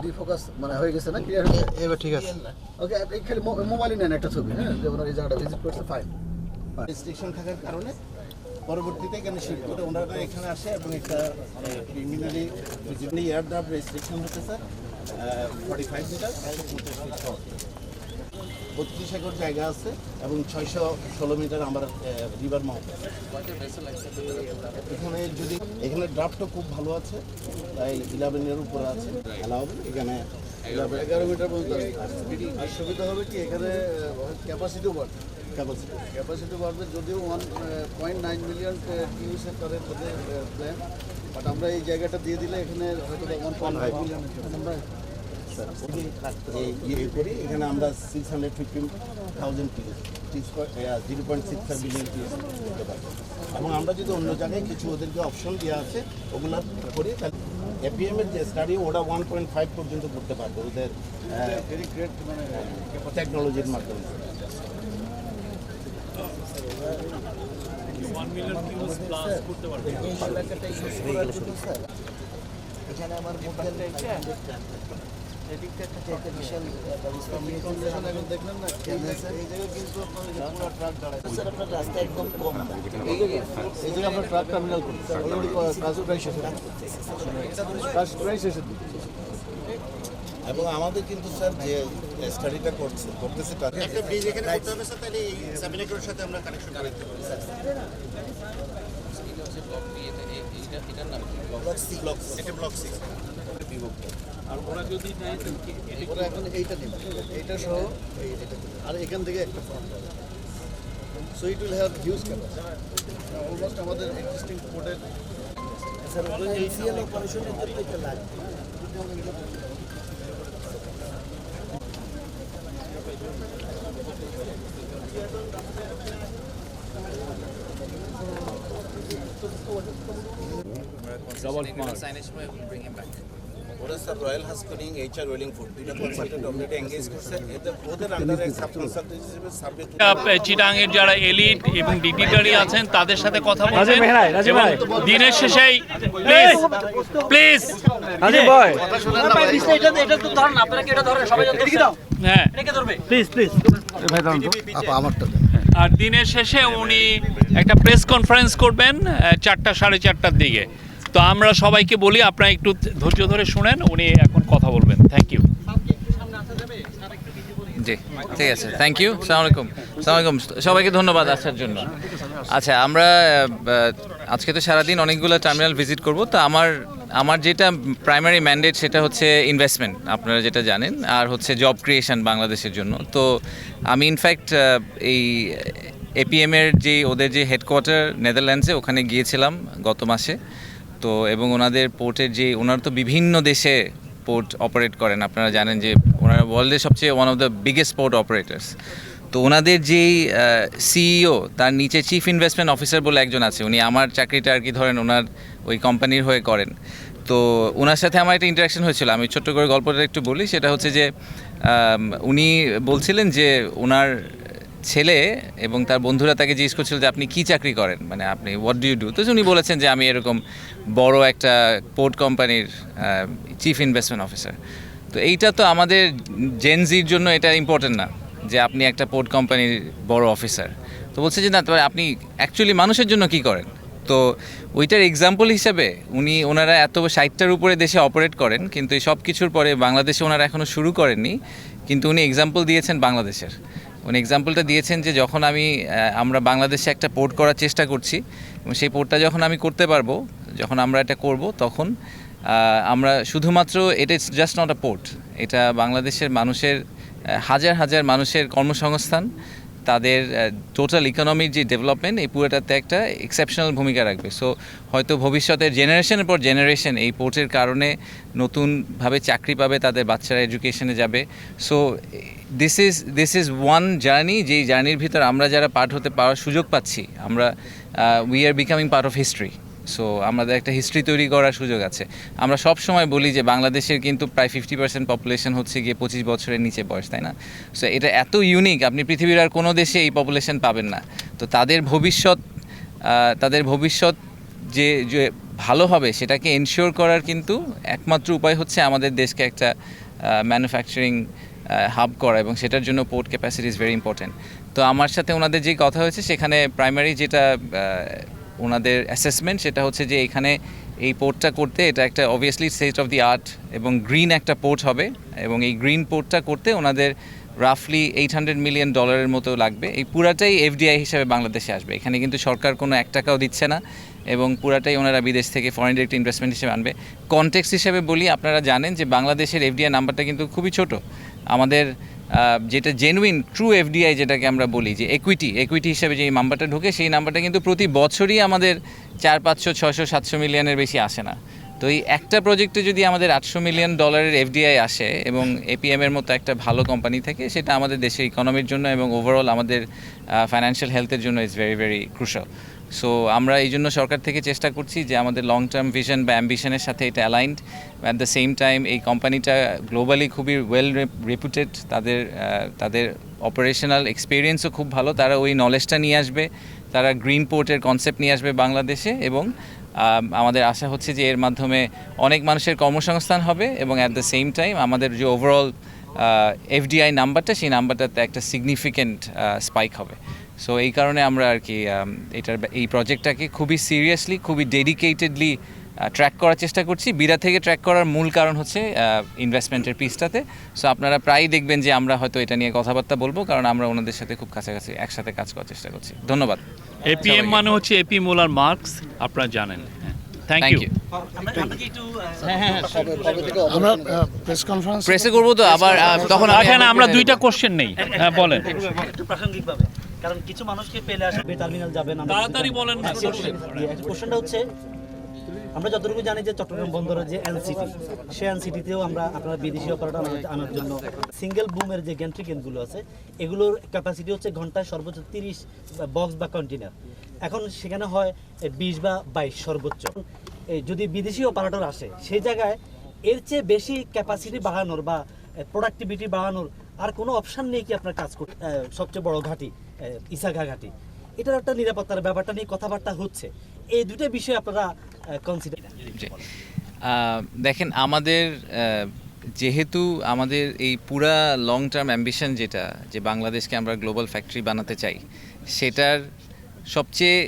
Defocus মানে হয়ে গেছে না, ক্লিয়ার এবার ঠিক আছে। ওকে, আপনি খালি মোবাইলে নেন একটা ছবি, হ্যাঁ, যেমন এই জায়গাটা ভিজিট করছে, ফাইন। রেস্ট্রিকশন থাকার কারণে পরবর্তীতে এখানে শিফট করে ওনারা এখানে আসে এবং একটা প্রিলিমিনারি এয়ারড্রাফট রেস্ট্রিকশন হচ্ছে স্যার 45 মিটার 32 একর জায়গা আছে এবং 616 মিটার আমার রিভার মাউন্ট। এখানে যদি এখানে ড্রাফটও খুব ভালো আছে, প্রায় 11-এর উপরে আছে, অ্যালাউ এখানে 11 মিটার পর্যন্ত আর সুবিধা হবে কি এখানে ক্যাপাসিটিও বাড়বে, ক্যাপাসিটি বাড়বে, যদিও 1.9 মিলিয়ন কিউসেক তাদের প্ল্যান, বাট আমরা এই জায়গাটা দিয়ে দিলে এখানে হয়তো 1.5 মিলিয়ন আমরা করি। এখানে আমরা 650,000 কিউস 0.65 বিলিয়ন কিউস করতে পারবো এবং আমরা যদি অন্য জায়গায় কিছু ওদেরকে অপশন দেওয়া আছে ওগুলো করি, তাহলে এপিএম এর যে স্টাডি ওরা 1.5 পর্যন্ত করতে পারবে ওদের ভেরি গ্রেট মানে টেকনোলজির মাধ্যমে। 1 মিলিয়ন কিউস প্লাস করতে পারবে। এখানে আমার এদিকটা একটা বিশাল এখন দেখলেন না, এই জায়গায় কিন্তু আপনার পুরো ট্রাক দাঁড়ায় স্যার, আপনার রাস্তা একদম কম না, এই জায়গায় আমরা ট্রাক টার্মিনাল করছি অলরেডি, কাজ প্রায় শেষের দিকে। এবং আমাদের কিন্তু স্যার যে স্টাডিটা করতেছে তাতে একটা ব্রিজ এখানে করতে হবে স্যার, তাহলে এই সাবিনাকের সাথে আমরা কানেকশন করতে পারি স্যার। ব্লক সি, এটা ব্লক 6 বিভক্ত। আর ওরা যদি নেয় তো ওরা এখন এইটা নেবে, এইটা সহ এইটা, আর এখান থেকে একটা ফ্রন্ট হবে, so it will have huge capacity almost আমাদের এক্সিস্টিং পোর্টের। স্যার এসিএল অপারেশনের জন্য এটা লাগবে। ওরা sir Royal Haskoning HR Wallingford দুইটা কনসালটেন্ট অলরেডি এঙ্গেজ করছে, এতে ওদের আন্ডারে সাব কনসালটেন্ট হিসেবে সার্ভে চিটাঙের যারা এলিট এবং ডিগনিটারি আছেন তাদের সাথে কথা বলবেন এবং দিনের শেষে প্লিজ প্লিজ এটা তো ধরেন, আপনারা কি এটা ধরেন, সবাই জানতে দাও, হ্যাঁ এটাকে ধরবে প্লিজ ভাই দাঁড়ান তো, আমারটা আর দিনের শেষে উনি একটা প্রেস কনফারেন্স করবেন 4টা 4:30টার দিকে। তো আমরা সবাইকে বলি আপনারা একটু ধৈর্য ধরে শুনেন, উনি এখন কথা বলবেন। Thank you. জি ঠিক আছে, থ্যাংক ইউ। আসসালামু আলাইকুম। আসসালামু আলাইকুম সবাইকে, ধন্যবাদ আসার জন্য। আচ্ছা, আমরা আজকে তো সারাদিন অনেকগুলো টার্মিনাল ভিজিট করব। তো আমার যেটা প্রাইমারি ম্যান্ডেট সেটা হচ্ছে ইনভেস্টমেন্ট, আপনারা যেটা জানেন, আর হচ্ছে জব ক্রিয়েশন বাংলাদেশের জন্য। তো আমি ইনফ্যাক্ট এই এপিএমের যে ওদের যে হেডকোয়ার্টার নেদারল্যান্ডসে, ওখানে গিয়েছিলাম গত মাসে। তো এবং ওনাদের পোর্টের যে ওনারা তো বিভিন্ন দেশে পোর্ট অপারেট করেন, আপনারা জানেন যে ওনারা ওয়ার্ল্ডের সবচেয়ে one of the biggest port operators. তো ওনাদের যেই সিইও, তার নিচে চিফ ইনভেস্টমেন্ট অফিসার বলে একজন আছে, উনি আমার চাকরিটা আর কি ধরেন ওনার ওই কোম্পানির হয়ে করেন। তো ওনার সাথে আমার একটা ইন্টারাকশন হয়েছিল, আমি ছোট্ট করে গল্পটা একটু বলি। সেটা হচ্ছে যে উনি বলছিলেন যে ওনার ছেলে এবং তার বন্ধুরা তাকে জিজ্ঞেস করছিল যে আপনি কী চাকরি করেন, মানে আপনি হোয়াট ডু ইউ ডু। তো উনি বলেছেন যে আমি এরকম বড় একটা পোর্ট কোম্পানির চিফ ইনভেস্টমেন্ট অফিসার। তো এইটা তো আমাদের জেনজির জন্য এটা ইম্পর্টেন্ট না যে আপনি একটা পোর্ট কোম্পানির বড় অফিসার। তো বলছে যে না, তবে আপনি অ্যাকচুয়ালি মানুষের জন্য কী করেন। তো ওইটার এক্সাম্পল হিসাবে ওনারা এত 60টার উপরে দেশে অপারেট করেন, কিন্তু এই সব কিছুর পরে বাংলাদেশে ওনারা এখনও শুরু করেননি। কিন্তু উনি এক্সাম্পল দিয়েছেন বাংলাদেশের। উনি এক্সাম্পলটা দিয়েছেন যে যখন আমরা বাংলাদেশে একটা পোর্ট করার চেষ্টা করছি এবং সেই পোর্টটা যখন আমি করতে পারবো, যখন আমরা এটা করব, তখন আমরা শুধুমাত্র এটা জাস্ট নট আ পোর্ট, এটা বাংলাদেশের মানুষের হাজার হাজার মানুষের কর্মসংস্থান, তাদের টোটাল ইকোনমির যে ডেভেলপমেন্ট, এই পুরোটাতে একটা এক্সেপশনাল ভূমিকা রাখবে। সো হয়তো ভবিষ্যতের জেনারেশনের পর জেনারেশন এই পোর্টের কারণে নতুনভাবে চাকরি পাবে, তাদের বাচ্চারা এডুকেশনে যাবে। So this is one journey, যেই জার্নির ভিতর আমরা যারা পার্ট হতে পাওয়ার সুযোগ পাচ্ছি, আমরা we are becoming part of history. So আমাদের একটা হিস্ট্রি তৈরি করার সুযোগ আছে। আমরা সব সময় বলি যে বাংলাদেশের কিন্তু প্রায় 50% পপুলেশন হচ্ছে গিয়ে 25 বছরের নিচে বয়স, তাই না? সো এটা এত ইউনিক, আপনি পৃথিবীর আর কোনো দেশে এই পপুলেশন পাবেন না। তো তাদের ভবিষ্যৎ যে ভালো হবে সেটাকে এনশিওর করার কিন্তু একমাত্র উপায় হচ্ছে আমাদের দেশকে একটা ম্যানুফ্যাকচারিং হাব করা, এবং সেটার জন্য port capacity is very important. তো আমার সাথে ওনাদের যে কথা হয়েছে সেখানে প্রাইমারি যেটা ওনাদের অ্যাসেসমেন্ট সেটা হচ্ছে যে এখানে এই পোর্টটা করতে এটা একটা obviously state of the art এবং গ্রিন একটা পোর্ট হবে, এবং এই গ্রিন পোর্টটা করতে ওনাদের রাফলি $800 মিলিয়ন মতো লাগবে। এই পুরাটাই এফডিআই হিসাবে বাংলাদেশে আসবে, এখানে কিন্তু সরকার কোনো 1 টাকাও দিচ্ছে না, এবং পুরাটাই ওনারা বিদেশ থেকে ফরেন ডিরেক্ট ইনভেস্টমেন্ট হিসেবে আনবে। কনটেক্সট হিসেবে বলি, আপনারা জানেন যে বাংলাদেশের এফডিআই নাম্বারটা কিন্তু খুবই ছোট। আমাদের যেটা জেনুইন ট্রু এফডিআই যেটাকে আমরা বলি যে একুইটি হিসেবে যে নাম্বারটা ঢোকে সেই নাম্বারটা কিন্তু প্রতি বছরই আমাদের 400, 500, 600, 700 মিলিয়নের বেশি আসে না। তো এই একটা প্রজেক্টে যদি আমাদের $800 মিলিয়ন এফডিআই আসে এবং এপিএমের মতো একটা ভালো কোম্পানি থেকে, সেটা আমাদের দেশের ইকোনমির জন্য এবং ওভারঅল আমাদের ফাইন্যান্সিয়াল হেলথের জন্য is very very crucial. So আমরা এই জন্য সরকার থেকে চেষ্টা করছি যে আমাদের লং টার্ম ভিশন বা অ্যাম্বিশনের সাথে এটা aligned. At the same time এই কোম্পানিটা গ্লোবালি খুবই ওয়েল রেপুটেড, তাদের অপারেশনাল এক্সপিরিয়েন্সও খুব ভালো, তারা ওই নলেজটা নিয়ে আসবে, তারা গ্রিন পোর্টের কনসেপ্ট নিয়ে আসবে বাংলাদেশে, এবং আমাদের আশা হচ্ছে যে এর মাধ্যমে অনেক মানুষের কর্মসংস্থান হবে, এবং অ্যাট দ্য সেম টাইম আমাদের যে ওভারঅল এফডিআই নাম্বারটা সেই নাম্বারটাতে একটা সিগনিফিক্যান্ট স্পাইক হবে। সো এই কারণে আমরা আর কি এই প্রজেক্টটাকে খুবই সিরিয়াসলি, খুবই ডেডিকেটেডলি ট্র্যাক করার চেষ্টা করছি। বিরা থেকে ট্র্যাক করার মূল কারণ হচ্ছে ইনভেস্টমেন্টের পিসটাতে। সো আপনারা প্রায়ই দেখবেন যে আমরা হয়তো এটা নিয়ে কথাবার্তা বলবো, কারণ আমরা ওনাদের সাথে খুব কাছাকাছি একসাথে কাজ করার চেষ্টা করছি। ধন্যবাদ। এপিএম মানে হচ্ছে এপি মোলার মার্কস, আপনারা জানেন। Thank you. আমরা কি একটু আমরা প্রেস কনফারেন্স প্রেসে করবো তো আবার তখন আমি- এখানে আমরা 2টা কোশ্চেন নেই। হ্যাঁ বলেন। একটু প্রাসঙ্গিকভাবে, কারণ কিছু মানুষকে পেলে আসবে টার্মিনাল যাবেন, তাড়াতাড়ি বলেন না। কোশ্চেনটা হচ্ছে, আমরা যতটুকু জানি যে চট্টগ্রাম বন্দরের যে এনসিটি, সেই এনসিটিতেও আমরা আপনারা বিদেশি অপারেটর আনার জন্য সিঙ্গেল বুমের যে গ্যান্ট্রি ক্রেনগুলো আছে, এগুলোর ক্যাপাসিটি হচ্ছে ঘন্টায় সর্বোচ্চ 30 বক্স বা কন্টেনার। এখন সেখানে হয় 20 বা 22 সর্বোচ্চ। যদি বিদেশি অপারেটর আসে সেই জায়গায় এর চেয়ে বেশি ক্যাপাসিটি বাড়ানোর বা প্রোডাক্টিভিটি বাড়ানোর আর কোনো অপশান নেই কি আপনার কাজ করতে? সবচেয়ে বড় ঘাঁটি ইসাঘা ঘাঁটি, এটার একটা নিরাপত্তার ব্যাপারটা নিয়ে কথাবার্তা হচ্ছে। এই দুটো বিষয় আপনারা কনসিডার। দেখেন, আমাদের যেহেতু আমাদের এই পুরা লং টার্ম অ্যাম্বিশন যেটা, যে বাংলাদেশকে আমরা গ্লোবাল ফ্যাক্টরি বানাতে চাই, সেটার সবচেয়ে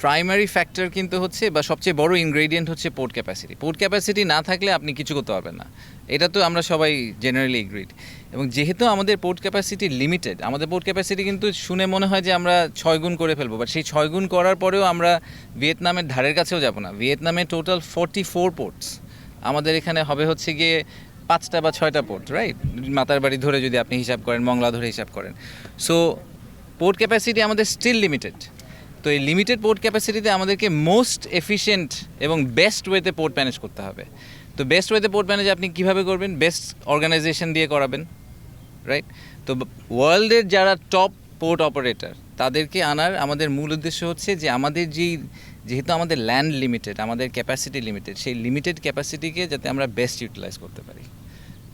প্রাইমারি ফ্যাক্টর কিন্তু হচ্ছে, বা সবচেয়ে বড় ইনগ্রেডিয়েন্ট হচ্ছে পোর্ট ক্যাপাসিটি। পোর্ট ক্যাপাসিটি না থাকলে আপনি কিছু করতে পারবেন না, এটা তো আমরা সবাই জেনারেলি এগ্রিড। এবং যেহেতু আমাদের পোর্ট ক্যাপাসিটি লিমিটেড, আমাদের পোর্ট ক্যাপাসিটি কিন্তু শুনে মনে হয় যে আমরা 6 গুণ করে ফেলবো, বাট সেই 6 গুণ করার পরেও আমরা ভিয়েতনামের ধারের কাছেও যাব না। ভিয়েতনামে টোটাল 44 পোর্টস, আমাদের এখানে হবে হচ্ছে গিয়ে 5টা বা 6টা পোর্ট, রাইট? মাতার বাড়ি ধরে যদি আপনি হিসাব করেন, মংলা ধরে হিসাব করেন। সো পোর্ট ক্যাপাসিটি আমাদের স্টিল লিমিটেড। তো এই লিমিটেড পোর্ট ক্যাপাসিটিতে আমাদেরকে মোস্ট এফিশিয়েন্ট এবং বেস্ট ওয়েতে পোর্ট ম্যানেজ করতে হবে। তো বেস্ট ওয়েতে পোর্ট ম্যানেজ আপনি কীভাবে করবেন? বেস্ট অর্গানাইজেশন দিয়ে করাবেন, রাইট? তো ওয়ার্ল্ডের যারা টপ পোর্ট অপারেটর তাদেরকে আনার আমাদের মূল উদ্দেশ্য হচ্ছে যে আমাদের যেহেতু আমাদের ল্যান্ড লিমিটেড, আমাদের ক্যাপাসিটি লিমিটেড, সেই লিমিটেড ক্যাপাসিটিকে যাতে আমরা বেস্ট ইউটিলাইজ করতে পারি।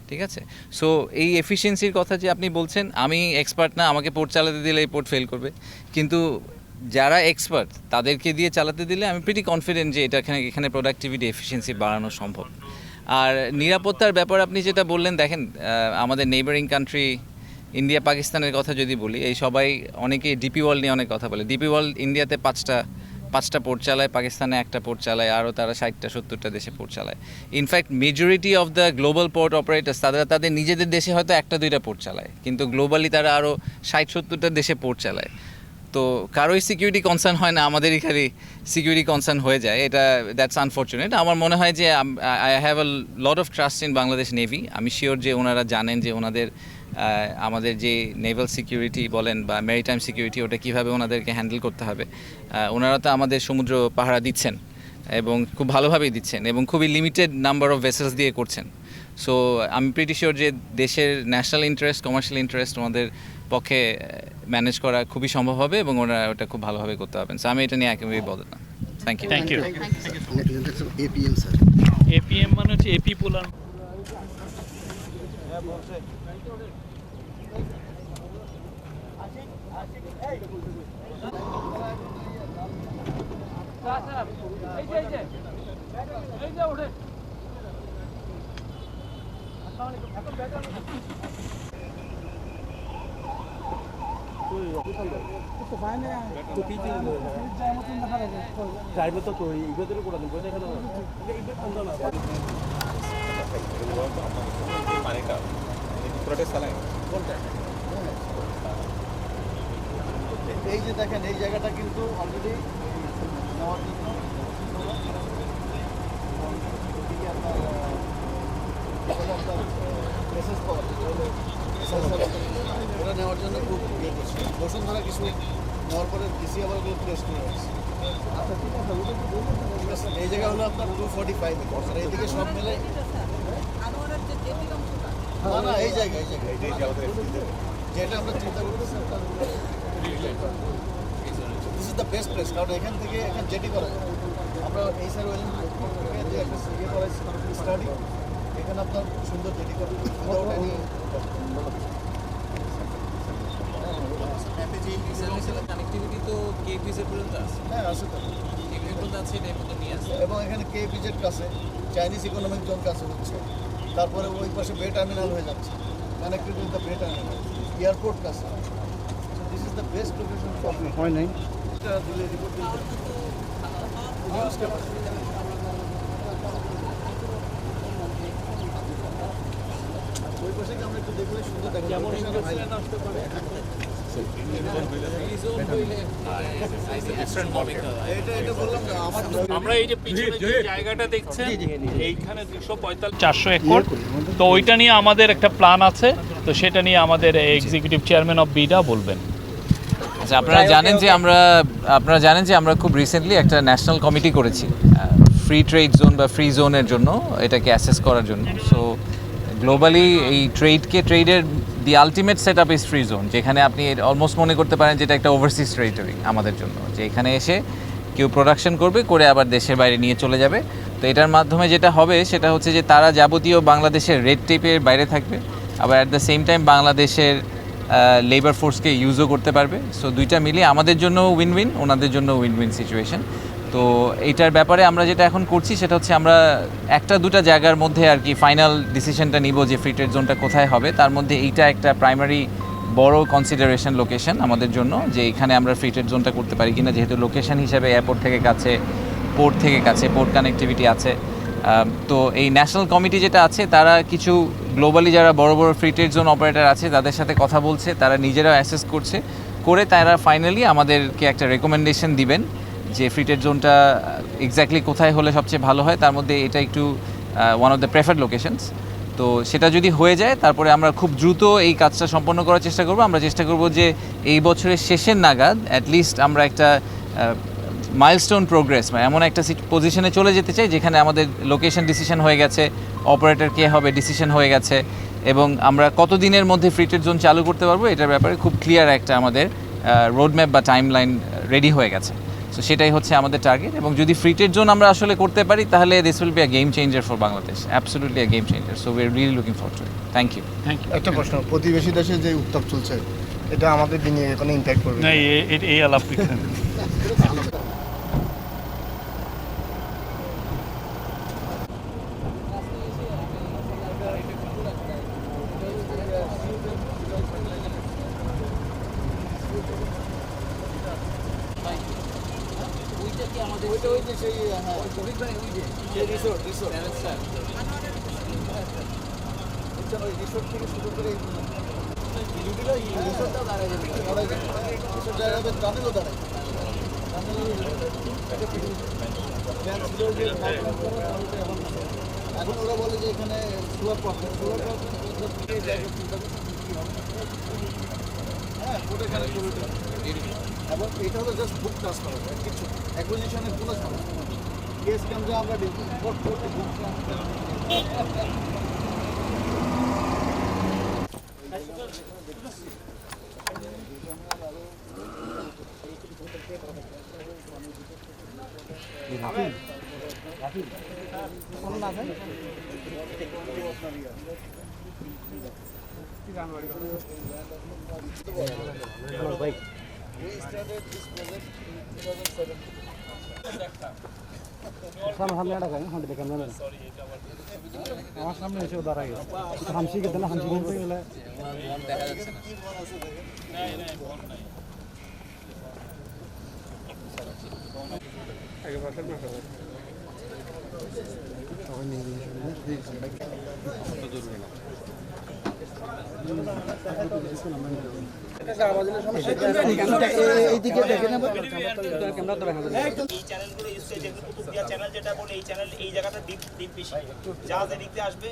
ঠিক আছে? সো এই এফিসিয়েন্সির কথা যে আপনি বলছেন, আমি এক্সপার্ট না, আমাকে পোর্ট চালাতে দিলে এই পোর্ট ফেল করবে, কিন্তু যারা এক্সপার্ট তাদেরকে দিয়ে চালাতে দিলে আমি প্রিটি কনফিডেন্ট যে এখানে প্রোডাক্টিভিটি এফিসিয়েন্সি বাড়ানো সম্ভব। আর নিরাপত্তার ব্যাপার আপনি যেটা বললেন, দেখেন আমাদের নেইবারিং কান্ট্রি ইন্ডিয়া পাকিস্তানের কথা যদি বলি, এই সবাই অনেকে ডিপি ওয়ার্ল্ড নিয়ে অনেক কথা বলে। ডিপি ওয়ার্ল্ড ইন্ডিয়াতে 5টা পোর্ট চালায়, পাকিস্তানে 1টা পোর্ট চালায়, আরও তারা 60-70টা দেশে পোর্ট চালায়। In fact majority of the global port operators তাদের নিজেদের দেশে হয়তো 1-2টা পোর্ট চালায়, কিন্তু গ্লোবালি তারা আরও 60-70টা দেশে পোর্ট চালায়। তো কারোই সিকিউরিটি কনসার্ন হয় না, আমাদেরই খালি সিকিউরিটি কনসার্ন হয়ে যায়। এটা দ্যাটস আনফর্চুনেট। আমার মনে হয় যে I have a lot of trust in Bangladesh navy. আমি শিওর যে ওনারা জানেন যে আমাদের যে নেভাল সিকিউরিটি বলেন বা ম্যারিটাইম সিকিউরিটি, ওটা কীভাবে ওনাদেরকে হ্যান্ডেল করতে হবে। ওনারা তো আমাদের সমুদ্র পাহারা দিচ্ছেন এবং খুব ভালোভাবেই দিচ্ছেন, এবং খুবই লিমিটেড নাম্বার অফ ভেসেলস দিয়ে করছেন। সো আমি প্রিটি শিওর যে দেশের ন্যাশনাল ইন্টারেস্ট, কমার্শিয়াল ইন্টারেস্ট ওনাদের পক্ষে ম্যানেজ করা খুবই সম্ভব হবে, এবং ওনারা ওটা খুব ভালোভাবে করতে পারবেন। সো আমি এটা নিয়ে একেবারেই বলতে না। Thank you. Thank you. APM sir, APM মানে হচ্ছে এপি পোলার। এই যে দেখেন এই জায়গাটা কিন্তু অলরেডি নেওয়ার জন্য এদিকে আপনার মেসেজ পাওয়া ওটা নেওয়ার জন্য খুব ইয়ে করছে বসুন্ধরা কিছু নেওয়ার পরে ডিসি আবার ওগুলো প্লেস করে রাখছে এই জায়গা হলো আপনার 245 আর এইদিকে সব মিলে না না এই জায়গায় যেটা আমরা চিন্তা করতেছি this is the best place কারণ এখান থেকে এখানে জেটি করা যায় আমরা এই সাইড ওয়েলিং যে একটা ইয়ে করাইছি স্টাডি এখানে আপনার সুন্দর জেটি করা ওটা নিয়ে কানেক্টিভিটি তো কেপিসের পর্যন্ত আছে হ্যাঁ আছে তো কেপি পর্যন্ত আছে এটা পর্যন্ত নিয়ে আসে এবং এখানে কেপিজেড কাছে চাইনিজ ইকোনমিক জোন কাছে হচ্ছে তারপরে ওই পাশে বে টার্মিনাল হয়ে যাচ্ছে কানেক্টেড উইথ দ্য বে টার্মিনাল এয়ারপোর্ট কাছে this is the best location for me হয় নাই এটা দিলে রিপোর্ট দিলে নিউজ ক্যাপাসিটি ওই পাশে কি আমরা একটু দেখলে সুন্দর দেখা কেমন নষ্ট করে এটা বললাম না আমার আমরা এই যে পিছনে যে জায়গাটা দেখছেন এইখানে 245 400 একর তো ওইটা নিয়ে আমাদের একটা প্ল্যান আছে তো সেটা নিয়ে আমাদের এক্সিকিউটিভ চেয়ারম্যান অফ বিডা বলবেন। আচ্ছা আপনারা জানেন যে আমরা খুব রিসেন্টলি একটা ন্যাশনাল কমিটি করেছি ফ্রি ট্রেড জোন বা ফ্রি জোনের জন্য এটাকে অ্যাসেস করার জন্য। সো গ্লোবালি এই ট্রেডের the ultimate set up is free zone, যেখানে আপনি অলমোস্ট মনে করতে পারেন যেটা একটা ওভারসিজ টেরিটরি আমাদের জন্য, যে এখানে এসে কেউ প্রোডাকশন করবে করে আবার দেশের বাইরে নিয়ে চলে যাবে। তো এটার মাধ্যমে যেটা হবে সেটা হচ্ছে যে তারা যাবতীয় বাংলাদেশের রেড টেপের বাইরে থাকবে, আবার অ্যাট দ্য সেম টাইম বাংলাদেশের লেবার ফোর্সকে ইউজও করতে পারবে। সো দুইটা মিলিয়ে আমাদের জন্য উইন উইন, ওনাদের জন্য উইন উইন সিচুয়েশন। তো এইটার ব্যাপারে আমরা যেটা এখন করছি সেটা হচ্ছে আমরা একটা দুটা জায়গার মধ্যে আর কি ফাইনাল ডিসিশনটা নিব যে ফ্রি ট্রেড জোনটা কোথায় হবে। তার মধ্যে এইটা একটা প্রাইমারি বড় কনসিডারেশন লোকেশন আমাদের জন্য, যে এখানে আমরা ফ্রি ট্রেড জোনটা করতে পারি কিনা, যেহেতু লোকেশন হিসেবে এয়ারপোর্ট থেকে কাছে, পোর্ট থেকে কাছে, পোর্ট কানেক্টিভিটি আছে। তো এই ন্যাশনাল কমিটি যেটা আছে তারা কিছু গ্লোবালি যারা বড় বড় ফ্রি ট্রেড জোন অপারেটর আছে তাদের সাথে কথা বলছে, তারা নিজেরাও অ্যাসেস করছে, করে তারা ফাইনালি আমাদেরকে একটা রেকমেন্ডেশন দিবেন যে ফ্রি ট্রেড জোনটা এক্স্যাক্টলি কোথায় হলে সবচেয়ে ভালো হয়। তার মধ্যে এটা একটু one of the preferred locations. তো সেটা যদি হয়ে যায় তারপরে আমরা খুব দ্রুত এই কাজটা সম্পন্ন করার চেষ্টা করব। আমরা চেষ্টা করব যে এই বছরের শেষের নাগাদ অ্যাটলিস্ট আমরা একটা মাইলস্টোন প্রোগ্রেস মানে এমন একটা পজিশনে চলে যেতে চাই যেখানে আমাদের লোকেশন ডিসিশন হয়ে গেছে, অপারেটর কে হবে ডিসিশন হয়ে গেছে, এবং আমরা কতদিনের মধ্যে ফ্রি ট্রেড জোন চালু করতে পারবো এটার ব্যাপারে খুব ক্লিয়ার একটা আমাদের রোডম্যাপ বা টাইমলাইন রেডি হয়ে গেছে। সো সেটাই হচ্ছে আমাদের টার্গেট, এবং যদি ফ্রি ট্রেড জোন আমরা আসলে করতে পারি তাহলে this will be a game changer for Bangladesh, absolutely a game changer. So we are really looking forward to it. Thank you. একটা প্রশ্ন, প্রতিবেশী দেশে যে উত্তাপ চলছে এটা আমাদের বিনিয়োগে কোনো ইম্প্যাক্ট করবে? না এই আলাপ এখন ওরা বলে যে এখানে হ্যাঁ কোর্টে কানেক্ট করে এবং এটা হলো জাস্ট বুক ট্রান্সফার, কিছু অ্যাকুইজিশনের কোনো সমস্যা কেস কেন্দ্রে আমরা কোর্ট করতে বুক We started this project in 2007. আমার সামনে এসে দাঁড়ায় হামসি খেতে না হামসি বলতে গেলে দেখা যাচ্ছে না। কি বল আছে দেখেন? এইদিকে দেখেন এই চ্যানেলগুলো ইউজ করে যেগুলো কুতুবদিয়া চ্যানেল যেটা বলে এই চ্যানেল এই জায়গাটা ডিপ বেশি জাহাজ এদিক দিয়ে আসবে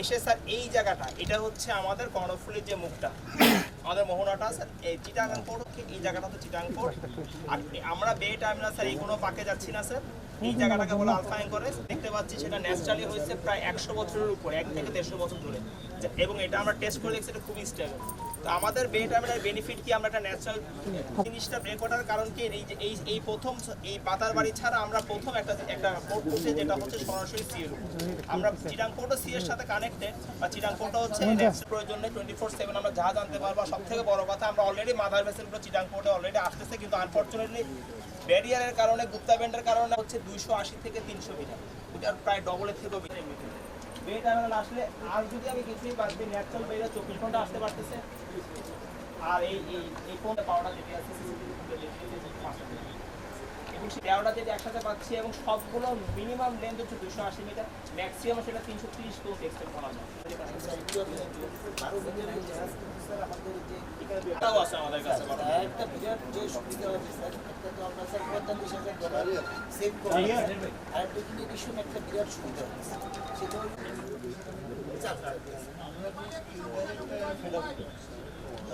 এসে স্যার এই জায়গাটা এটা হচ্ছে আমাদের কর্ণফুলির যে মুখটা আমাদের মোহনাটা স্যার এই চিটাগাং পোর্ট এই জায়গাটা তো চিটাগাং পোর্ট আর আমরা বে টার্মিনাল স্যার এই কোনো পাকে যাচ্ছি না স্যার এই জায়গাটাকে বলে আলফা অ্যাঙ্করেজ দেখতে পাচ্ছি সেটা ন্যাচারালি হয়েছে প্রায় 100 বছরের উপর 1 থেকে 150 বছর ধরে এবং এটা আমরা টেস্ট করে দেখছি এটা খুবই স্টেবল তো আমাদের বে টার্মিনালের বেনিফিট কি আমরা একটা ন্যাচারাল জিনিসটা ব্রেক করার কারণ কি এই প্রথম এই পাতার বাড়ি ছাড়া আমরা প্রথম একটা পোর্ট করছি যেটা হচ্ছে সরাসরি সি রুট আমরা চিটাং পোর্টও সি এর সাথে কানেক্টেড বা চিটাং পোর্টও হচ্ছে প্রয়োজন নেই 24/7 আমরা জাহাজ আনতে পারবো সব থেকে বড় কথা আমরা অলরেডি মাদার ভেসেলগুলো চিটাং পোর্টে অলরেডি আসতেছে কিন্তু আনফরচুনেটলি ব্যারিয়ারের কারণে গুপ্তা বেন্ডের কারণে হচ্ছে 280 থেকে 300 মিটার এটা প্রায় ডবলের থেকেও বেশি বে টার্মিনাল আসলে আর যদি আমি কিছুই বাদ দিই ন্যাচারাল বেড়ে 24 ঘন্টা আসতে পারতেছে আর এই কোন পাওয়াটা যেটা আছে এবং সেই দেওয়াটা যেটা একসাথে পাচ্ছি এবং সবগুলো মিনিমাম লেন্থ হচ্ছে 280 মিটার ম্যাক্সিমাম সেটা 330 তো এক্সটেন্ড করা যায় এটাও আছে আমাদের কাছে একটা বিরাট যে সুবিধা আছে স্যার একটা তো আমরা স্যার $45,000 সেভ করি আর ডেফিনিশন একটা বিরাট সুবিধা আছে সেটা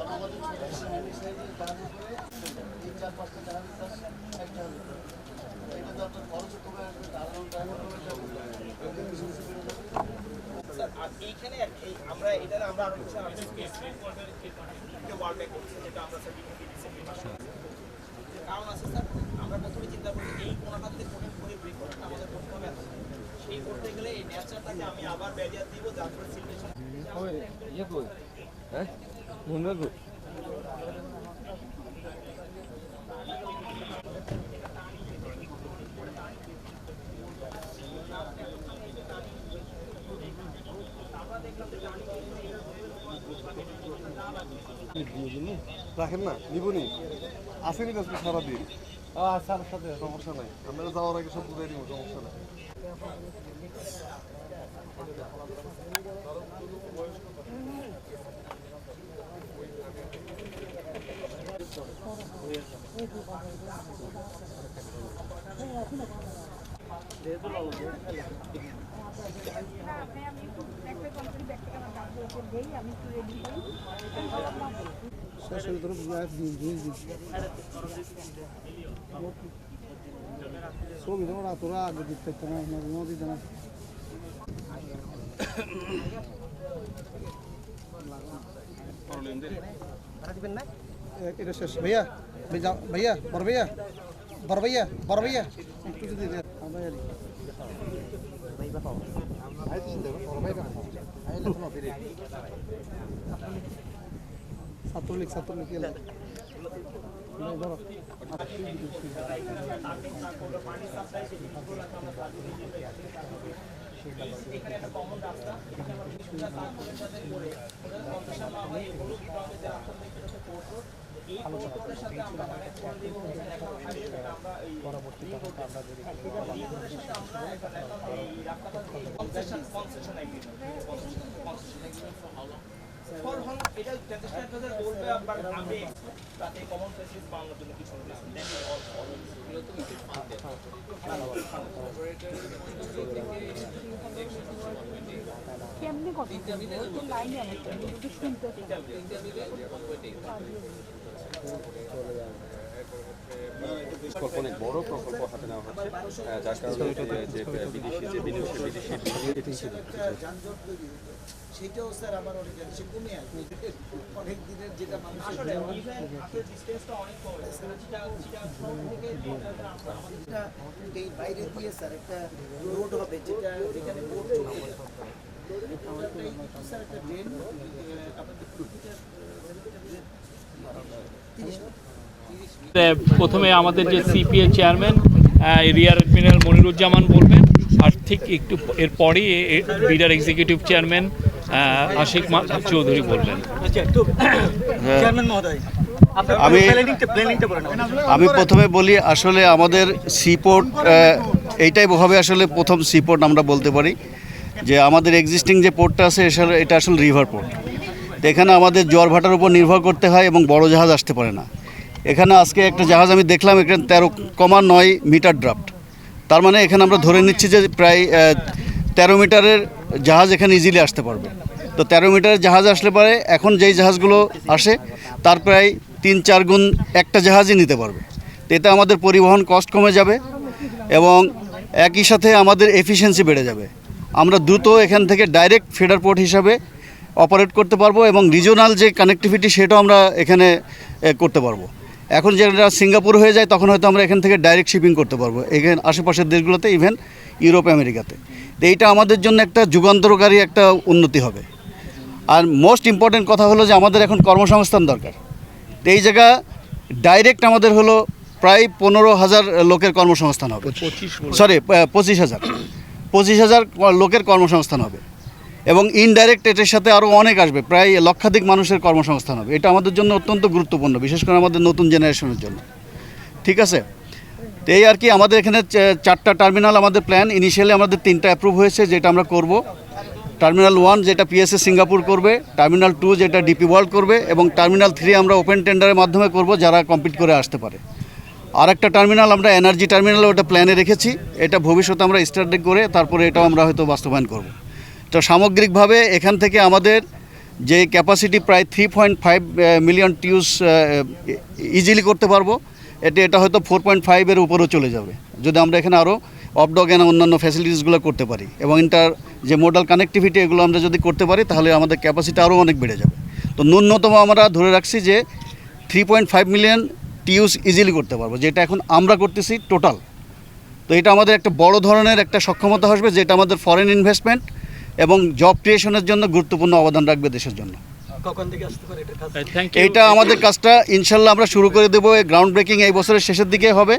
আমাদের এই 4-5টা জাহাজ একটা এটা তো আপনার খরচ কমে আসবে আর এইখানে আমরা এটা আমরা আরো কিছু ওয়ার্ল্ড ব্যাংক করছি যেটা আমরা কারণ আছে স্যার আমরা প্রথমে চিন্তা করি এই কোনাটা যদি কোণের করে ব্রেক করতে আমাদের করতে হবে সেই করতে গেলে এই ন্যাচারটাকে আমি আবার ব্যারিয়ার দিব যার ফলে সিলটেশন রাখেন না নিবনি আসেনি তো সারাদিন স্যার সাথে সমস্যা নাই আমরা যাওয়ার আগে সব বুঝাই দিব সমস্যা নাই ছবি তোরা তোরা আগে দিতে দিতে না এটা শেষ ভাইয়া ভাইয়া বড় ভাইয়া বড় ভাইয়া বড় ভাইয়া একটু যদি ছাত্রলীগ এখানে একটা কমন রাস্তা এই পোর্টের সাথে আমরা কানেক্ট করে দিব আমরা এই পরবর্তী আমরা এই রাস্তাটা কনসেশন ফর হল এটা টেন্টেস্টারদের বলবে আবার আমি তাতে কমন ফেসিলিটি পাওয়ার জন্য কিছু এগুলো তো কিছু ফান্ড কেমনে কথা লাইনে আমি শুনতে অনেক বড় প্রকল্প হাতে নেওয়া হচ্ছে যার কারণে যে বিদেশি যে বিদেশি সেটাও স্যার আমার অনেক সে কমে আসবে অনেক দিনের যেটা মানুষ আসলে ডিসটেন্সটা অনেক কমে এই বাইরে দিয়ে স্যার একটা রোড হবে যেটা যেখানে বোট চলবে স্যার একটা ড্রেন আপনাদের 30 প্রথমে আমাদের যে CPA chairman rear admiral Moniruzzaman বলবেন, আর ঠিক একটু এরপরই বিডার এক্সিকিউটিভ চেয়ারম্যান আশিক চৌধুরী বলবেন। আমি প্রথমে বলি, আসলে আমাদের সিপোর্ট এইটাই হবে আসলে প্রথম সিপোর্ট আমরা বলতে পারি, যে আমাদের এক্সিস্টিং যে পোর্টটা আছে এটা আসলে রিভার পোর্ট। তো এখানে আমাদের জোয়ার ভাটার উপর নির্ভর করতে হয় এবং বড় জাহাজ আসতে পারে না। এখানে আজকে একটা জাহাজ আমি দেখলাম, এখানে 13.9 মিটার ড্রাফট। তার মানে এখানে আমরা ধরে নিচ্ছি যে প্রায় 13 মিটারের জাহাজ এখানে ইজিলি আসতে পারবে। তো 13 মিটারের জাহাজ আসলে পরে এখন যেই জাহাজগুলো আসে তার প্রায় 3-4 গুণ একটা জাহাজই নিতে পারবে। তো এতে আমাদের পরিবহন কস্ট কমে যাবে এবং একই সাথে আমাদের এফিসিয়েন্সি বেড়ে যাবে। আমরা দ্রুত এখান থেকে ডাইরেক্ট ফিডার পোর্ট হিসাবে অপারেট করতে পারবো এবং রিজিওনাল যে কানেক্টিভিটি সেটাও আমরা এখানে করতে পারবো। এখন যেটা সিঙ্গাপুর হয়ে যায় তখন হয়তো আমরা এখান থেকে ডাইরেক্ট শিপিং করতে পারবো এখানে আশেপাশের দেশগুলোতে, ইভেন ইউরোপ আমেরিকাতে। তো এইটা আমাদের জন্য একটা যুগান্তরকারী একটা উন্নতি হবে। আর মোস্ট ইম্পর্টেন্ট কথা হলো যে আমাদের এখন কর্মসংস্থান দরকার। তো এই জায়গা ডাইরেক্ট আমাদের হলো প্রায় 15,000 লোকের কর্মসংস্থান হবে, 25,000 লোকের কর্মসংস্থান হবে এবং ইনডাইরেক্ট এটার সাথে আরও অনেক আসবে, প্রায় লক্ষাধিক মানুষের কর্মসংস্থান হবে। এটা আমাদের জন্য অত্যন্ত গুরুত্বপূর্ণ, বিশেষ করে আমাদের নতুন জেনারেশনের জন্য। ঠিক আছে, তো এই আর কি। আমাদের এখানে 4টা টার্মিনাল আমাদের প্ল্যান। ইনিশিয়ালি আমাদের 3টা অ্যাপ্রুভ হয়েছে, যেটা আমরা করব। টার্মিনাল 1 যেটা পিএসএ সিঙ্গাপুর করবে, টার্মিনাল 2 যেটা ডিপি ওয়ার্ল্ড করবে এবং টার্মিনাল 3 আমরা ওপেন টেন্ডারের মাধ্যমে করব, যারা কম্পিট করে আসতে পারে। আর একটা টার্মিনাল আমরা এনার্জি টার্মিনাল, ওটা প্ল্যানে রেখেছি। এটা ভবিষ্যতে আমরা স্টার্ট করে তারপরে এটাও আমরা হয়তো বাস্তবায়ন করব। তো সামগ্রিকভাবে এখান থেকে আমাদের যে ক্যাপাসিটি প্রায় 3.5 মিলিয়ন টিউস ইজিলি করতে পারবো। এটা হয়তো 4.5 এর উপরেও চলে যাবে যদি আমরা এখানে আরও অফডক এন্ড অন্যান্য ফ্যাসিলিটিসগুলো করতে পারি এবং যে মোডাল কানেক্টিভিটি এগুলো আমরা যদি করতে পারি তাহলে আমাদের ক্যাপাসিটি আরও অনেক বেড়ে যাবে। তো ন্যূনতম আমরা ধরে রাখছি যে 3.5 মিলিয়ন টিউস ইজিলি করতে পারবো, যেটা এখন আমরা করতেছি টোটাল। তো এটা আমাদের একটা বড় ধরনের একটা সক্ষমতা আসবে, যেটা আমাদের ফরেন ইনভেস্টমেন্ট এবং জব ক্রিয়েশনের জন্য গুরুত্বপূর্ণ অবদান রাখবে দেশের জন্য। এইটা আমাদের কাজটা ইনশাল্লাহ আমরা শুরু করে দেবো। গ্রাউন্ড ব্রেকিং এই বছরের শেষের দিকে হবে।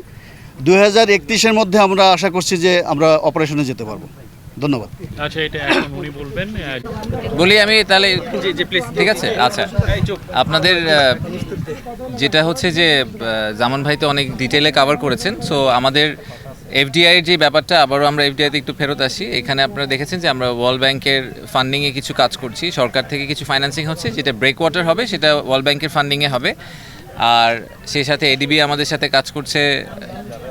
2031-এর মধ্যে আমরা আশা করছি যে আমরা অপারেশনে যেতে পারবো। ধন্যবাদ। আচ্ছা, এটা এখন উনি বলবেন। বলি আমি তাহলে, ঠিক আছে। আচ্ছা, আপনাদের যেটা হচ্ছে যে জামান ভাই তো অনেক ডিটেলে কভার করেছেন। সো আমাদের এফডিআইয়ের যে ব্যাপারটা, আবারও আমরা এফডিআইতে একটু ফেরত আসি। এখানে আপনারা দেখেছেন যে আমরা ওয়ার্ল্ড ব্যাংকের ফান্ডিংয়ে কিছু কাজ করছি। সরকার থেকে কিছু ফাইন্যান্সিং হচ্ছে, যেটা ব্রেক ওয়াটার হবে সেটা ওয়ার্ল্ড ব্যাংকের ফান্ডিংয়ে হবে। আর সেই সাথে এডিবি আমাদের সাথে কাজ করছে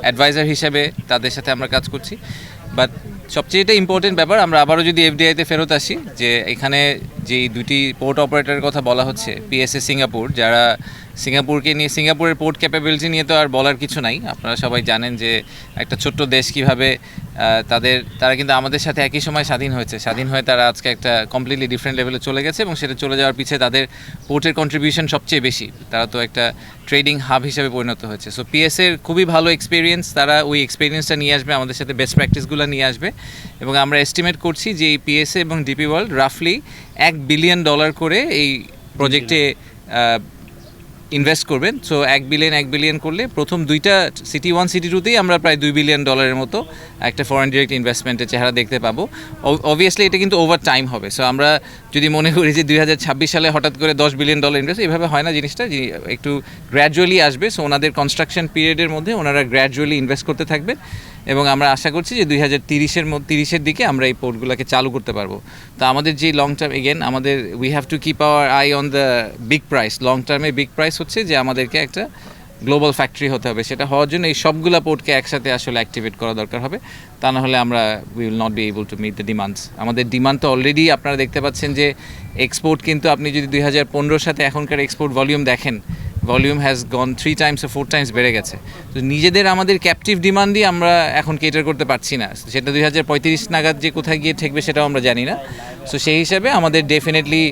অ্যাডভাইজার হিসেবে, তাদের সাথে আমরা কাজ করছি। বাট সবচেয়ে এটা ইম্পর্টেন্ট ব্যাপার, আমরা আবারও যদি এফডিআইতে ফেরত আসি, যে এখানে যেই দুটি পোর্ট অপারেটরের কথা বলা হচ্ছে, পিএসএ সিঙ্গাপুর, যারা সিঙ্গাপুরকে নিয়ে, সিঙ্গাপুরের পোর্ট ক্যাপাবিলিটি নিয়ে তো আর বলার কিছু নাই। আপনারা সবাই জানেন যে একটা ছোট্ট দেশ কীভাবে তারা কিন্তু আমাদের সাথে একই সময় স্বাধীন হয়েছে। স্বাধীন হয়ে তারা আজকে একটা কমপ্লিটলি ডিফারেন্ট লেভেলে চলে গেছে এবং সেটা চলে যাওয়ার পিছিয়ে তাদের পোর্টের কন্ট্রিবিউশন সবচেয়ে বেশি। তারা তো একটা ট্রেডিং হাব হিসেবে পরিণত হয়েছে। সো পিএসএর খুবই ভালো এক্সপিরিয়েন্স, তারা ওই এক্সপিরিয়েন্সটা নিয়ে আসবে, আমাদের সাথে বেস্ট প্র্যাকটিসগুলো নিয়ে আসবে। এবং আমরা এস্টিমেট করছি যে এই পিএসএ এবং ডিপি ওয়ার্ল্ড রাফলি $1 বিলিয়ন করে এই প্রজেক্টে ইনভেস্ট করবেন। সো 1 বিলিয়ন করলে প্রথম 2টা সিটি 1 সিটি 2তেই আমরা প্রায় $2 বিলিয়ন মতো একটা ফরেন ডিরেক্ট ইনভেস্টমেন্টের চেহারা দেখতে পাবো। অবভিয়াসলি এটা কিন্তু ওভার টাইম হবে। সো আমরা যদি মনে করি যে 2026 সালে হঠাৎ করে $10 বিলিয়ন ইনভেস্ট, এভাবে হয় না জিনিসটা, একটু গ্র্যাজুয়ালি আসবে। সো ওনাদের কনস্ট্রাকশন পিরিয়ডের মধ্যে ওনারা গ্র্যাজুয়ালি ইনভেস্ট করতে থাকবেন এবং আমরা আশা করছি যে 2030-এর দিকে আমরা এই পোর্টগুলোকে চালু করতে পারবো। তো আমাদের যে লং টার্ম, এগেন আমাদের we have to keep our I on the big price. Long টার্মে বিগ প্রাইস হচ্ছে যে আমাদেরকে একটা গ্লোবাল ফ্যাক্টরি হতে হবে। সেটা হওয়ার জন্য এই সবগুলা পোর্টকে একসাথে আসলে অ্যাক্টিভেট করা দরকার হবে। তা না হলে আমরা we will not be able to meet the demands. আমাদের ডিমান্ড তো অলরেডি আপনারা দেখতে পাচ্ছেন যে এক্সপোর্ট কিন্তু আপনি যদি 2015-এর সাথে এখনকার এক্সপোর্ট ভলিউম দেখেন, volume has gone 3 Times or 4 Times বেড়ে গেছে। তো নিজেদের আমাদের ক্যাপটিভ ডিমান্ডই আমরা এখন কেটার করতে পারছি না। সেটা 2035 নাগাদ যে কোথায় গিয়ে ঠেকবে সেটাও আমরা জানি না। সো সেই হিসাবে আমাদের ডেফিনেটলি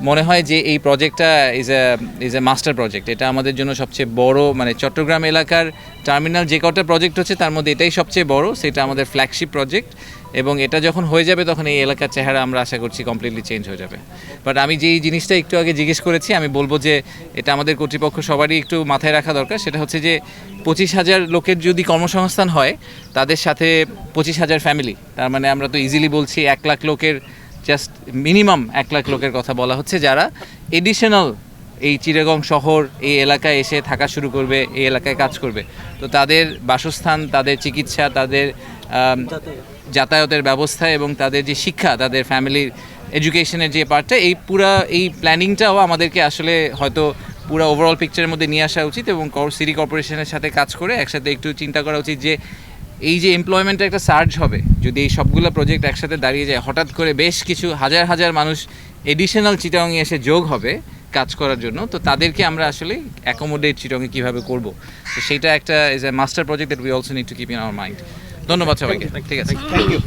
মনে হয় যে এই প্রজেক্টটা ইজ এ মাস্টার প্রজেক্ট। এটা আমাদের জন্য সবচেয়ে বড়, মানে চট্টগ্রাম এলাকার টার্মিনাল যে কটা প্রজেক্ট হচ্ছে তার মধ্যে এটাই সবচেয়ে বড়, সেটা আমাদের ফ্ল্যাগশিপ প্রজেক্ট এবং এটা যখন হয়ে যাবে তখন এই এলাকার চেহারা আমরা আশা করছি কমপ্লিটলি চেঞ্জ হয়ে যাবে। বাট আমি যেই জিনিসটা একটু আগে জিজ্ঞেস করেছি, আমি বলবো যে এটা আমাদের কর্তৃপক্ষ সবারই একটু মাথায় রাখা দরকার। সেটা হচ্ছে যে 25,000 লোকের যদি কর্মসংস্থান হয়, তাদের সাথে 25,000 ফ্যামিলি, তার মানে আমরা তো ইজিলি বলছি 1 লাখ লোকের, জাস্ট মিনিমাম 1 লাখ লোকের কথা বলা হচ্ছে, যারা এডিশনাল এই চিটাগং শহর এই এলাকায় এসে থাকা শুরু করবে, এই এলাকায় কাজ করবে। তো তাদের বাসস্থান, তাদের চিকিৎসা, তাদের যাতায়াতের ব্যবস্থা এবং তাদের যে শিক্ষা, তাদের ফ্যামিলির এডুকেশনের যে পার্টটা, এই প্ল্যানিংটাও আমাদেরকে আসলে হয়তো পুরো ওভারঅল পিকচারের মধ্যে নিয়ে আসা উচিত এবং সিটি কর্পোরেশনের সাথে কাজ করে একসাথে একটু চিন্তা করা উচিত যে এই যে এমপ্লয়মেন্টের একটা সার্জ হবে, যদি এই সবগুলো প্রজেক্ট একসাথে দাঁড়িয়ে যায়, হঠাৎ করে বেশ কিছু হাজার হাজার মানুষ এডিশনাল চিটাগংয়ে এসে যোগ হবে কাজ করার জন্য, তো তাদেরকে আমরা আসলে অ্যাকোমোডেট চিটাগংয়ে কীভাবে করব, তো সেইটা একটা is a master project that we also need to keep in our mind. ধন্যবাদ সবাইকে। ঠিক আছে, থ্যাংক ইউ।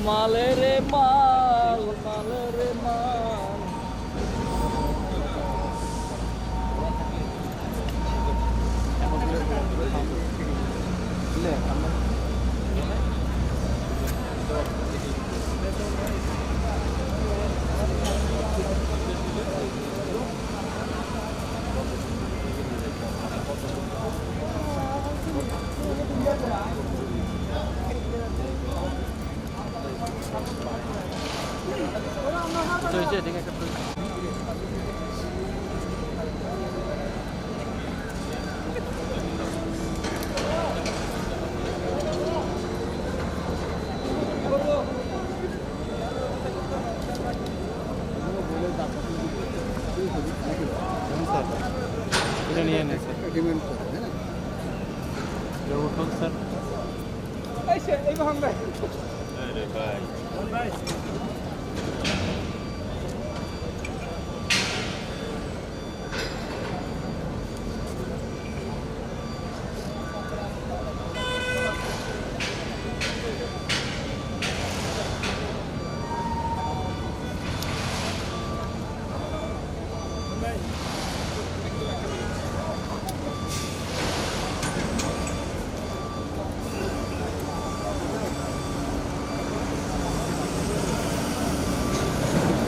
মালেরে মাল, মালেরে মাল।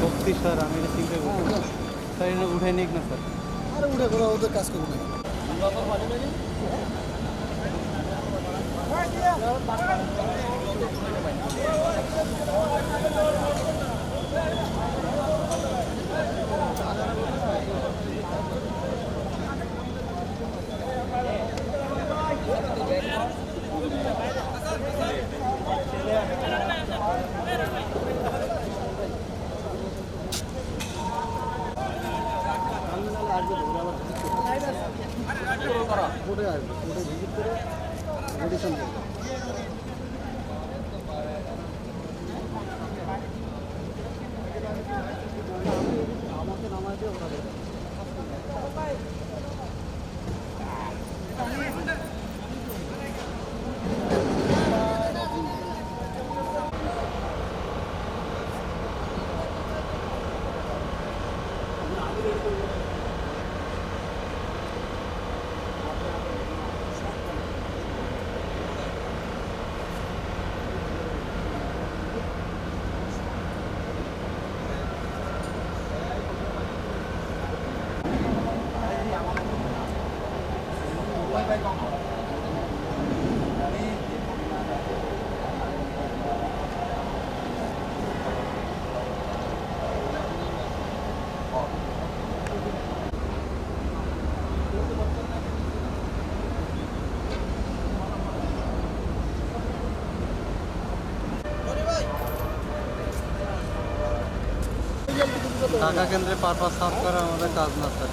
সত্যি স্যার আমি এটা চিন্তা করছি স্যার এটা উঠে নিক না স্যার আরে উঠে করে ওদের কাজ করবো না কোর্টে আসবে কোর্টে ভিজিট করে মেডিসিন দেবে আমাকে নামাই দিয়ে ওটা দেবে ঢাকা কেন্দ্রে পারপাস সাফ করা আমাদের কাজ না স্যার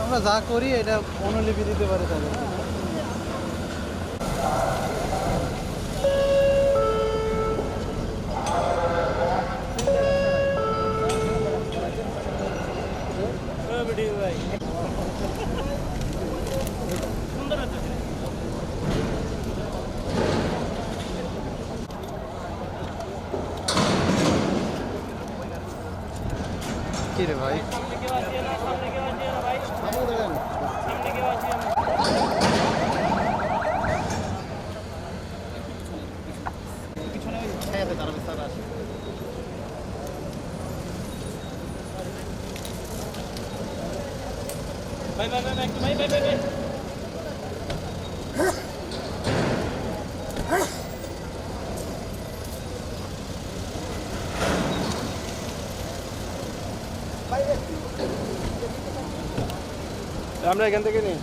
আমরা যা করি এটা অনুলিপি দিতে পারি তাদের কি রে ভাই আমরা এখান থেকে নিই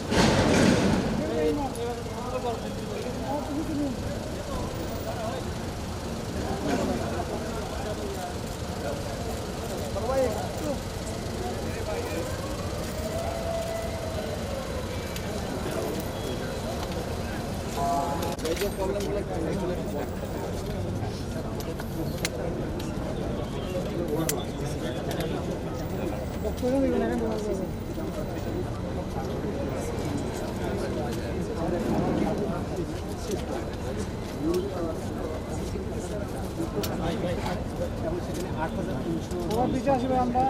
আসবে আমরা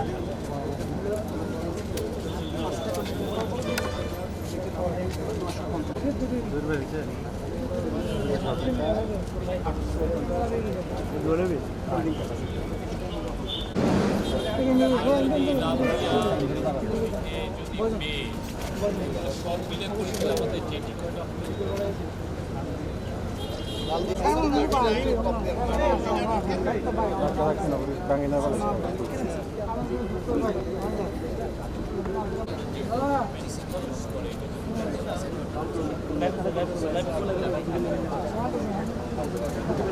সব মিলে করে আমাদের যে টিকাটা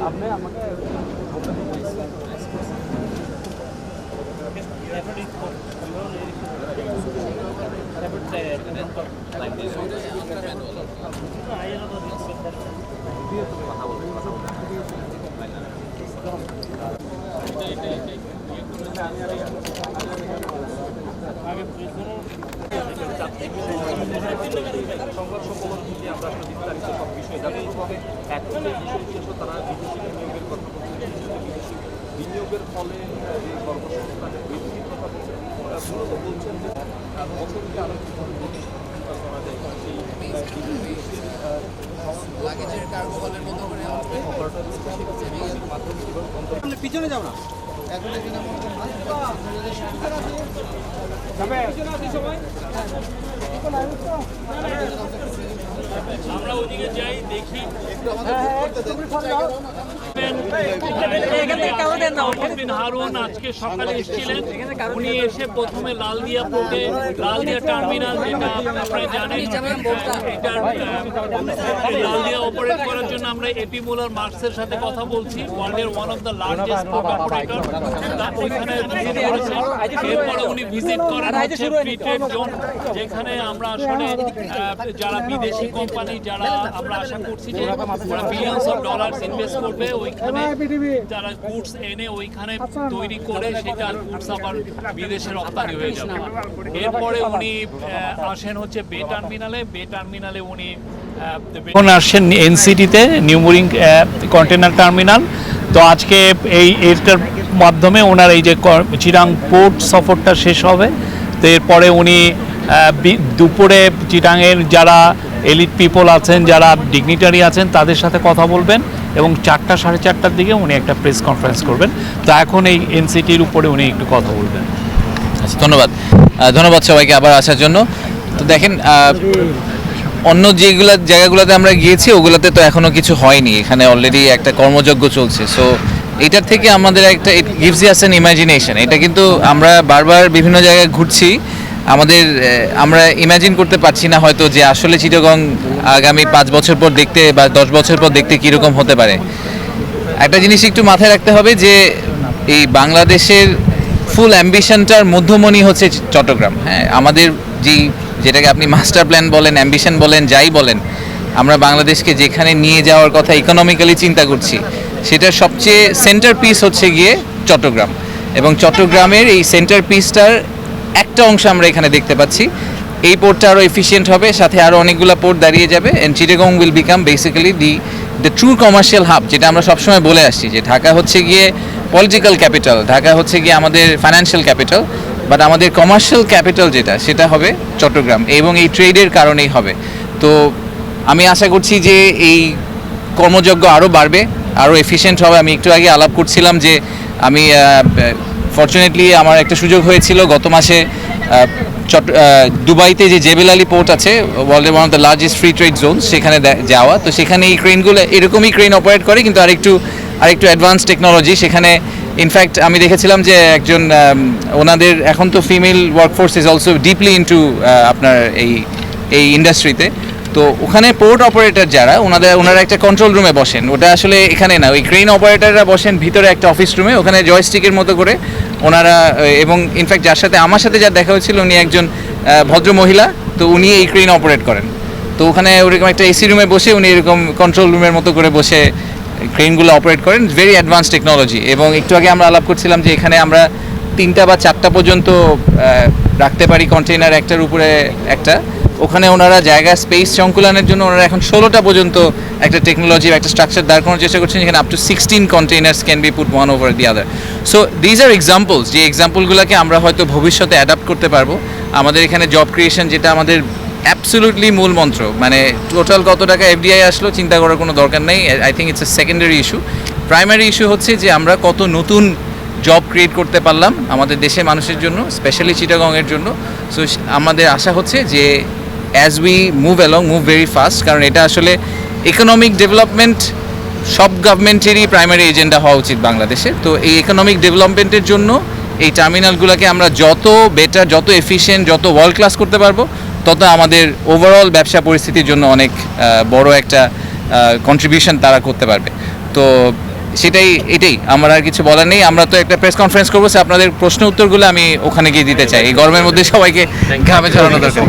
আপনি আমাকে সংঘর্ষ প্রবণতা আমরা বিস্তারিত সব বিষয় জানতে হবে। এখন যে বিষয়টি তারা বিদেশি বিনিয়োগের কথা বলছে, বিদেশি বিনিয়োগের ফলে যে কর্মসংস্থানের বৃদ্ধি পিছনে যাও না আমরা ওদিকে যাই দেখি হারুন আজকে সকালে এসেছিলেন, উনি এসে প্রথমে লালদিয়া পোর্টে, লালদিয়া টার্মিনাল যেটা আপনারা জানেন, লালদিয়া অপারেট করার জন্য আমরা এপি মুলার মার্কসের সাথে কথা বলছি, ওয়ার্ল্ডের one of the largest port operator. ওইখানে ভিজিট করেছেন, এরপরে উনি ভিজিট করেন হচ্ছে ফ্রি ট্রেড জোন, যেখানে আমরা আসলে যারা বিদেশি কোম্পানি যারা আমরা আশা করছি যে ওরা বিলিয়নস অফ ডলার্স ইনভেস্ট করবে, ওইখানে তারা গুডস এনে ওইখানে তৈরি করে সেটা গুডস আবার বিদেশে রপ্তানি হয়ে যাবে। এরপরে উনি আসেন হচ্ছে বে টার্মিনালে উনি এখন আসছেন এনসিটিতে, নিউ মুরিং কন্টেনার টার্মিনাল। তো আজকে এটার মাধ্যমে ওনার এই যে চিরাং পোর্ট সফরটা শেষ হবে। তো এরপরে উনি দুপুরে চিটাংয়ের যারা এলিট পিপল আছেন, যারা ডিগনিটারি আছেন, তাদের সাথে কথা বলবেন এবং 4টা সাড়ে 4টার দিকে উনি একটা প্রেস কনফারেন্স করবেন। তো এখন এই এনসিটির উপরে উনি একটু কথা বলবেন। আচ্ছা, ধন্যবাদ সবাইকে আবার আসার জন্য। তো দেখেন, অন্য জায়গাগুলোতে আমরা গিয়েছি ওগুলোতে তো এখনো কিছু হয়নি, এখানে অলরেডি একটা কর্মযজ্ঞ চলছে। সো এটার থেকে আমাদের একটা it gives us an imagination. এটা কিন্তু আমরা বারবার বিভিন্ন জায়গায় ঘুরছি, আমরা ইমাজিন করতে পারছি না হয়তো যে আসলে চিটাগং আগামী 5 বছর পর দেখতে বা 10 বছর পর দেখতে কীরকম হতে পারে। একটা জিনিস একটু মাথায় রাখতে হবে যে এই বাংলাদেশের ফুল অ্যাম্বিশনটার মধ্যমণি হচ্ছে চট্টগ্রাম। হ্যাঁ, আমাদের যেটাকে আপনি মাস্টার প্ল্যান বলেন, অ্যাম্বিশন বলেন, যাই বলেন, আমরা বাংলাদেশকে যেখানে নিয়ে যাওয়ার কথা ইকোনমিক্যালি চিন্তা করছি, সেটার সবচেয়ে সেন্টার পিস হচ্ছে গিয়ে চট্টগ্রাম। এবং চট্টগ্রামের এই সেন্টার পিসটার একটা অংশ আমরা এখানে দেখতে পাচ্ছি। এই পোর্টটা আরও এফিশিয়েন্ট হবে, সাথে আরও অনেকগুলো পোর্ট দাঁড়িয়ে যাবে, and Chittagong will become basically the true commercial hub, যেটা আমরা সবসময় বলে আসছি যে ঢাকা হচ্ছে গিয়ে পলিটিক্যাল ক্যাপিটাল, ঢাকা হচ্ছে গিয়ে আমাদের ফাইন্যান্সিয়াল ক্যাপিটাল, বাট আমাদের কমার্শিয়াল ক্যাপিটাল সেটা হবে চট্টগ্রাম, এবং এই ট্রেডের কারণেই হবে। তো আমি আশা করছি যে এই কর্মযজ্ঞ আরও বাড়বে, আরও এফিশিয়েন্ট হবে। আমি একটু আগে আলাপ করছিলাম যে আমি ফরচুনেটলি আমার একটা সুযোগ হয়েছিল গত মাসে দুবাইতে যে জেবেল আলী পোর্ট আছে, ওয়ার্ল্ডের one of the largest free trade zone, সেখানে যাওয়া। তো সেখানে এই ক্রেনগুলো এরকমই ক্রেন অপারেট করে, কিন্তু আরেকটু অ্যাডভান্স টেকনোলজি সেখানে। ইনফ্যাক্ট আমি দেখেছিলাম যে একজন ওনাদের এখন তো female workforce is also deeply into আপনার এই ইন্ডাস্ট্রিতে। তো ওখানে পোর্ট অপারেটর যারা ওনারা একটা কন্ট্রোল রুমে বসেন, ওটা আসলে এখানে না, ওই ক্রেন অপারেটররা বসেন ভিতরে একটা অফিস রুমে, ওখানে জয়স্টিকের মতো করে ওনারা। এবং ইনফ্যাক্ট আমার সাথে যার দেখা হয়েছিল উনি একজন ভদ্র মহিলা, তো উনি এই ক্রেন অপারেট করেন। তো ওখানে ওরকম একটা এসি রুমে বসে উনি এরকম কন্ট্রোল রুমের মতো করে বসে ক্রেনগুলো অপারেট করেন। Very advance technology. এবং একটু আগে আমরা আলাপ করছিলাম যে এখানে আমরা 3টা বা 4টা পর্যন্ত রাখতে পারি কন্টেইনার, একটার উপরে একটা। ওখানে ওনারা জায়গা স্পেস সংকুলনের জন্য ওনারা এখন 16টা পর্যন্ত একটা টেকনোলজি, একটা স্ট্রাকচার দাঁড় করানোর চেষ্টা করছেন, যেখানে up to 16 containers can be put one over the other. So these are examples, যে এক্সাম্পলগুলোকে আমরা হয়তো ভবিষ্যতে অ্যাডাপ্ট করতে পারবো। আমাদের এখানে জব ক্রিয়েশন, যেটা আমাদের অ্যাবসলিউটলি মূল মন্ত্র, মানে টোটাল কত টাকা এফডিআই আসলো চিন্তা করার কোনো দরকার নেই। I think it's a secondary issue. Primary issue হচ্ছে যে আমরা কত নতুন জব ক্রিয়েট করতে পারলাম আমাদের দেশের মানুষের জন্য, স্পেশালি চিটাগংয়ের জন্য। সো আমাদের আশা হচ্ছে যে as we move very fast, কারণ এটা আসলে ইকোনমিক ডেভেলপমেন্ট সব গভর্নমেন্টেরই প্রাইমারি এজেন্ডা হওয়া উচিত বাংলাদেশে। তো এই ইকোনমিক ডেভেলপমেন্টের জন্য এই টার্মিনালগুলোকে আমরা যত বেটার, যত এফিশিয়েন্ট, যত ওয়ার্ল্ড ক্লাস করতে পারবো, তত আমাদের ওভারঅল ব্যবসা পরিস্থিতির জন্য অনেক বড় একটা কন্ট্রিবিউশন তারা করতে পারবে। তো এটাই আমার আর কিছু বলার নেই। আমরা তো একটা প্রেস কনফারেন্স করবো, আপনাদের প্রশ্ন উত্তরগুলো আমি ওখানে গিয়ে দিতে চাই। এই গরমের মধ্যে সবাইকে ঘামে ঝরানো দরকার।